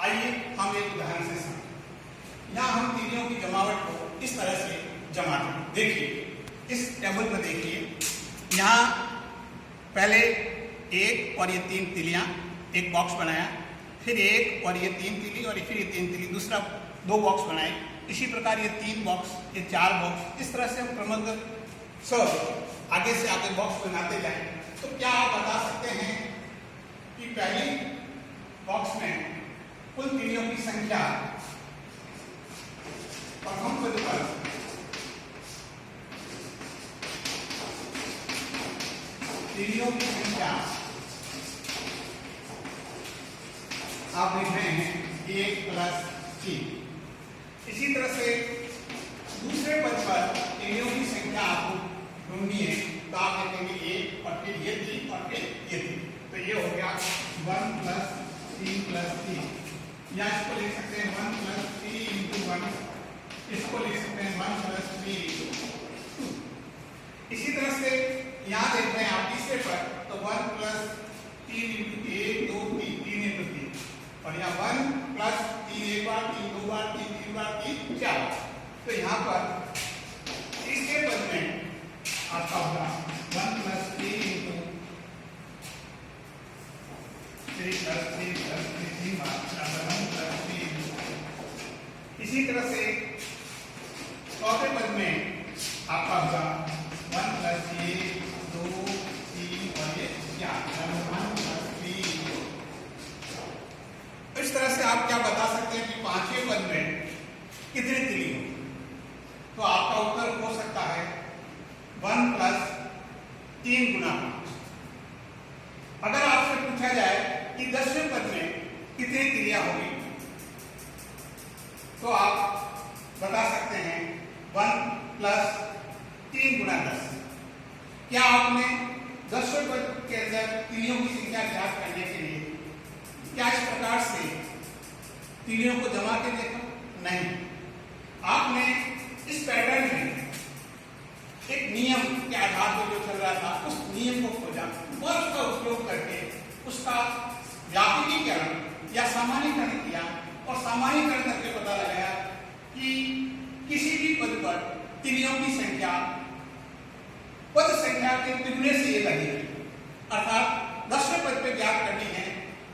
आइए हम एक उदाहरण से समझें। यहाँ हम तीलियों की जमावट को इस तरह से जमाते हैं। देखिए इस टेबल पर देखिए, यहाँ पहले एक और ये तीन तीलियाँ, एक बॉक्स बनाया, फिर एक और ये तीन तीली और फिर ये तीन तीली, दूसरा दो बॉक्स बनाए। इसी प्रकार ये तीन बॉक्स, ये चार बॉक्स, इस तरह से हम क्रमबद्ध आगे से आगे बॉक्स बनाते जाएं। तो क्या आप बता सकते हैं कि पहली बॉक्स में कुल तीलियों की संख्या प्रथम पद पर तीलियों की संख्या आप देख रहे हैं 1 + 3। इसी तरह से दूसरे पद पर तीलियों की संख्या आपको ढूंढनी है, तो आप देखेंगे 1 और फिर ये 3 और फिर ये 3, तो ये हो गया 1 + 3 + 3, या इसको लिख सकते हैं 1 + 3 × 1, इसको लिख सकते हैं 1 + 3 × 2। इसी तरह से यहाँ देख रहे हैं आप तीसरे पर, तो 1 + 3 × 1 2 3 3 × 3, और यहाँ 1 + 3 एक बार, 3 दो बार, 3 तीन बार, 3 4 बार। तो यहाँ पर तीसरे पद में आपका होगा 1 + 3 × 3 + 3 + 3 3 बार, 1 + 3। इसी तरह से चौथे पद में आपका होगा 1 + 1 2 3 और ये 4, 1 + 3। इस तरह से आप क्या बता सकते हैं कि पांचवें पद में कितनी तीली होगी? तो आपका उत्तर हो सकता है 1 + 3 × 5। अगर आपसे पूछा जाए कि 10वें पद में कितनी तीलियां होगी, तो आप बता सकते हैं 1 + 3 × 10। क्या आपने 10वें पद के अंदर तीलियों की संख्या ज्ञात करने के लिए क्या इस प्रकार से तीलियों को जमा के देखा? नहीं, आपने इस पैटर्न में एक नियम के आधार पर जो चल रहा था उस नियम को खोजा और उसका उपयोग करके उसका व्यापकीकरण या सामान्यीकरण किया, और सामान्यीकरण करके पता लगाया कि किसी भी पद पर तीलियों की संख्या पद संख्या के तिगुने से एक अधिक है। अर्थात 10वें पद पे ज्ञात करनी है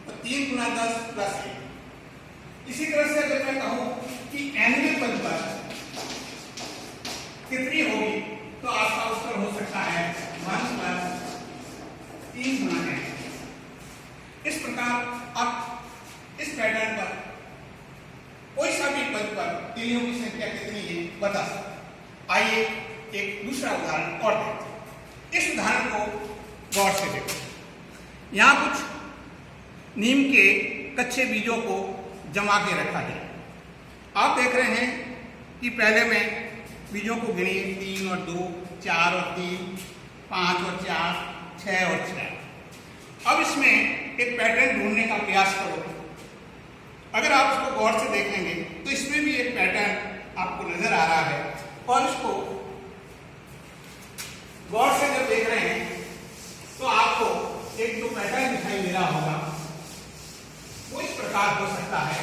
तो 3 × 10 + 1। इसी तरह से अगर मैं कहूं कि nवें पद पर कितनी होगी, तो आपका उत्तर हो सकता है 1 + 3 × n। इस प्रकार आप इस पैटर्न पर कोई सा भी पद पर तीलियों की संख्या कितनी है बता सकते हैं। आइए एक दूसरा उदाहरण और देखते हैं। इस उदाहरण को गौर से देखो। यहाँ कुछ नीम के कच्चे बीजों को जमा के रखा है। आप देख रहे हैं कि पहले में बीजों को गिनिए, 3 और 2 4 और 3 5 और 4 6 और 6। अब इसमें एक पैटर्न ढूंढने का प्रयास करो। अगर आप इसको गौर से देखेंगे तो इसमें भी एक पैटर्न आपको नजर आ रहा है, और इसको गौर से जब देख रहे हैं तो आपको एक जो पैटर्न दिखाई दे रहा होगा वो इस प्रकार हो सकता है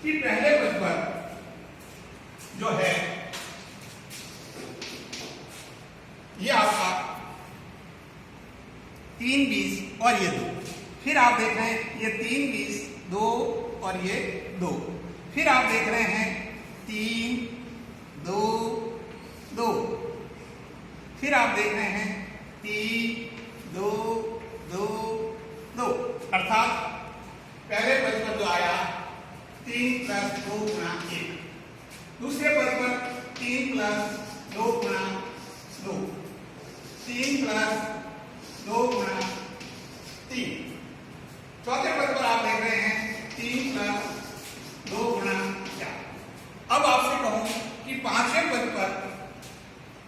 कि पहले पद पर जो है ये आपका 3 20 और ये 2, फिर आप देख रहे हैं ये 3 20 2 और ये 2, फिर आप देख रहे हैं 3 2 2, फिर आप देख रहे हैं 3 2 2 2। अर्थात पहले पद पर जो आया 3 + 2 × 1, दूसरे पद पर 3 + 2 × 2, 3 + 2 × 3, चौथे पद पर आप देख रहे हैं 3 + 2 × 4। अब आपसे कहूं कि पांचवें पद पर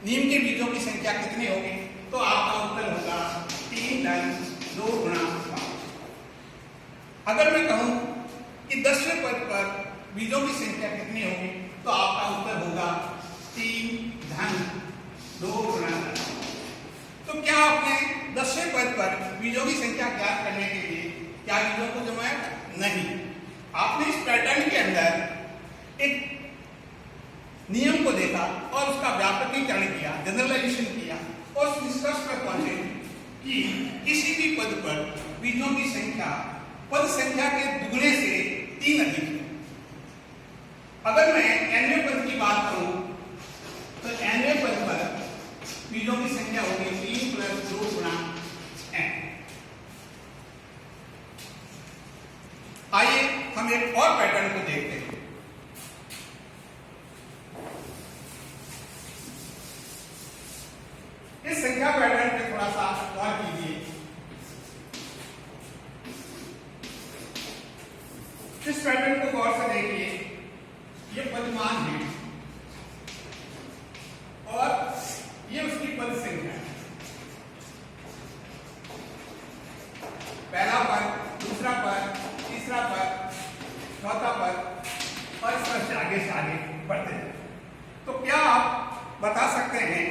नीम के बीजों की संख्या कितनी होगी, तो आपका उत्तर होगा 3 × 2 × 5। अगर मैं कहूं कि 10वें पद पर बीजों की संख्या कितनी होगी, तो आपका उत्तर होगा 3 × 2 × 10। तो क्या आपने 10वें पद पर बीजों की संख्या ज्ञात करने के लिए क्या बीजों को जमाया था? नहीं, आपने इस पैटर्न के अंदर एक नियम को देखा और उसका व्यापकीकरण किया, जनरलाइजेशन किया और उस निष्कर्ष पर पहुंचे कि किसी भी पद पर बीजों की संख्या पद संख्या के दुगने से 3 अधिक है। अगर मैं nवें पद की बात करूं तो nवें पद पर बीजों की संख्या होगी 3 + 2 गुणा n। आइए हम एक और पैटर्न को देखते हैं। इस संख्या पैटर्न पे थोड़ा सा गौर कीजिए। इस पैटर्न को गौर से देखिए, ये पदमान है और ये उसकी पद संख्या है। पहला पद, दूसरा पद, तीसरा पद, चौथा पद और इस तरह से आगे बढ़ते हैं। तो क्या आप बता सकते हैं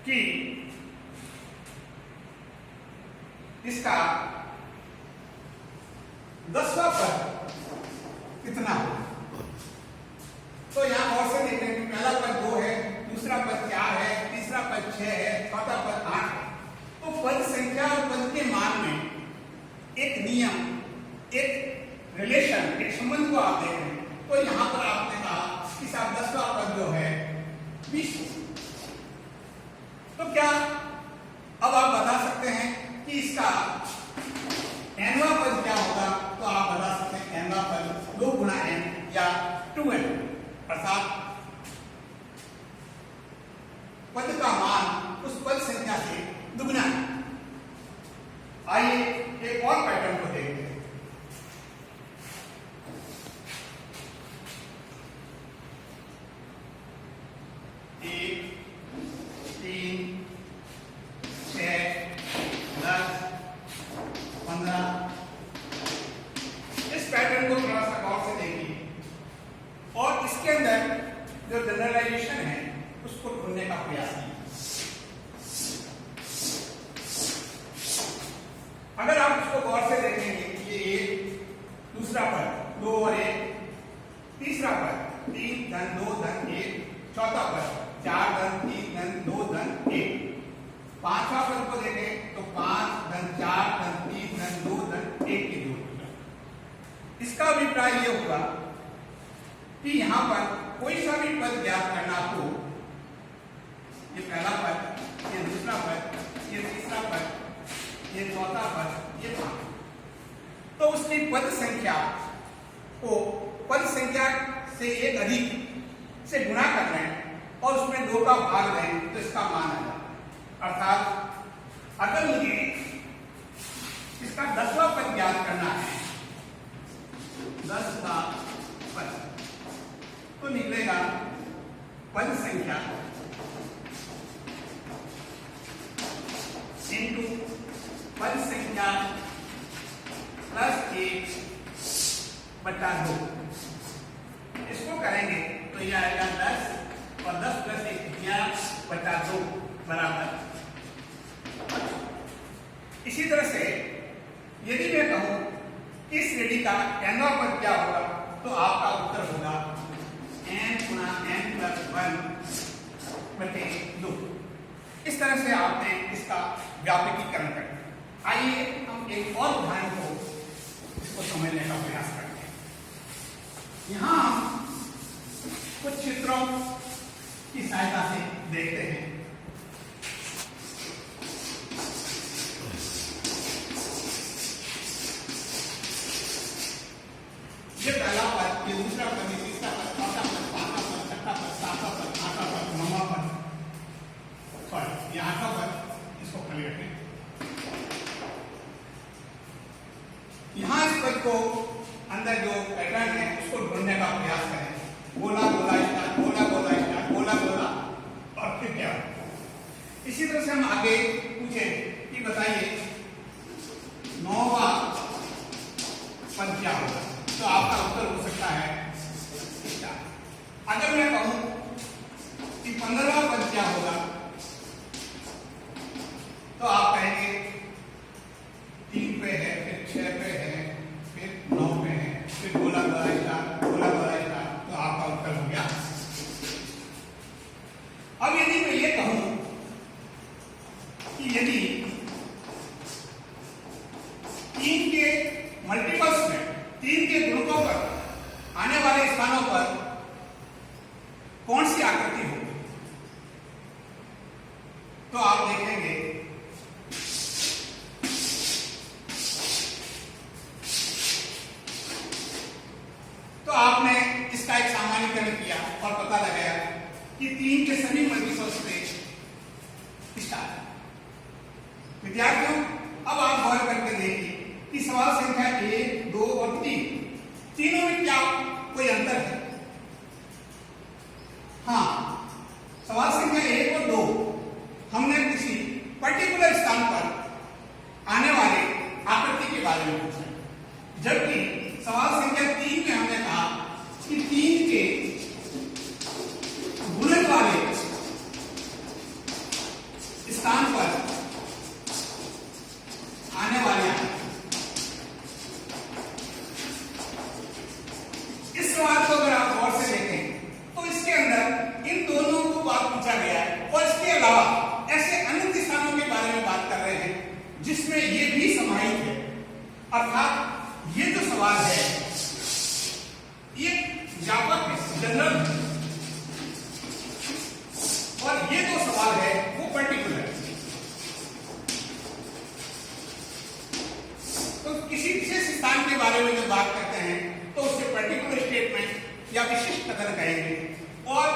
कि इसका 10वां पद कितना होगा? तो यहां और से देखें कि पहला पद 2 है, दूसरा पद 4 है, तीसरा पद 6 है, चौथा पद 8 है। तो पद संख्या और पद के मान में एक नियम, एक रिलेशन, एक संबंध को आप देख रहे हैं। तो यहां पर आपने कहा कि साहब 10वां पद जो है 20। तो क्या अब आप बता सकते हैं कि इसका nवां पद क्या होगा? तो आप बता सकते हैं nवां पद 2 गुणा n या 2n, अर्थात पद का मान उस पद संख्या से दुगना है। आइए एक और पैटर्न को देखते हैं। इस पैटर्न को थोड़ा सा गौर से देखिए और इसके अंदर जो जनरलाइजेशन है उसको ढूंढने का प्रयास कीजिए। अगर आप इसको गौर से देखेंगे, ये एक, दूसरा पद 2 और 1, तीसरा पद 3 धन 2 धन 1, चौथा पद 4 धन 3 धन 2 धन 1, पांचवा पद को देखें तो 5 धन 4 धन 3 धन 2 धन 1 की जोड़। इसका अभिप्राय यह होगा कि यहां पर कोई सा भी पद ज्ञात करना हो, ये पहला पद, ये दूसरा पद, ये तीसरा पद, ये चौथा पद, ये 5, तो उसकी पद संख्या को पद संख्या से एक अधिक से गुणा कर रहे हैं और उसमें 2 का भाग दें तो इसका मान आ जाए। अर्थात अगर मुझे इसका 10वां पद ज्ञात करना है, 10 का पद, तो निकलेगा पद संख्या इंटू पद संख्या प्लस 1 बटा 2। इसको करेंगे तो यह आएगा 10 और 10 प्लस 1 11 बटा 2 बराबर। इसी तरह से यदि मैं कहूं इस श्रेणी का nवां पद क्या होगा, तो आपका उत्तर होगा n गुणा n प्लस 1 बटे 2। इस तरह से आपने इसका व्यापकीकरण कर दिया। आइए हम एक और उदाहरण को इसको समझने का प्रयास करते हैं। यहां हम कुछ चित्रों की सहायता से देखते हैं। ये पहला पद, ये दूसरा पद, ये तीसरा पद, चौथा पद, पांचवा पद, छठा पद, सातवां पद, आठवां पद, नौवां पद, सॉरी ये 8वां पद, इसको खाली रखें। यहां इस पद को अंदर जो पैटर्न है उसको ढूंढने का प्रयास करें। गोला गोला स्टार, गोला गोला स्टार, गोला गोला और फिर क्या। इसी तरह से हम आगे पूछे कि बताइए 9वां पद क्या होगा, तो आपका उत्तर हो सकता है 4। अगर मैं कहूं कि 15वां पद क्या होगा, तो आप कहेंगे 3 पे है, फिर 6 पे है, मल्टीपल्स में 3 के गुणकों पर आने वाले स्थानों पर कौन सी आकृति होगी? तो आप देखेंगे तो आपने इसका एक सामान्यीकरण किया और पता लगाया कि 3 के सभी मल्टीपल्स पे स्टार। विद्यार्थियों, अब आप गौर करके देखिए कि सवाल संख्या 1, 2 और 3 तीनों में क्या कोई अंतर है? हाँ, सवाल संख्या 1 और 2 हमने किसी पर्टिकुलर स्थान पर आने वाले आकृति के बारे में पूछा, जबकि सवाल संख्या 3 में हमने कहा कि 3 के गुणन वाले स्थान पर आने वाले इस सवाल को अगर आप गौर से देखें तो इसके अंदर इन दोनों को बात पूछा गया है और इसके अलावा ऐसे अनंत स्थानों के बारे में बात कर रहे हैं जिसमें ये भी समाहित है। अर्थात ये जो सवाल है ये व्यापक है, जनरल है, और ये जो सवाल है वो पर्टिकुलर है। तो किसी विशेष स्थान के बारे में जब बात करते हैं तो उसे पर्टिकुलर स्टेटमेंट या विशिष्ट कथन कहेंगे, और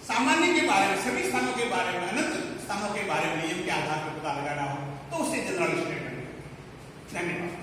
सामान्य के बारे में, सभी स्थानों के बारे में, अनंत स्थानों के बारे में नियम के आधार पर पता लगाना हो तो उसे जनरल स्टेटमेंट। धन्यवाद।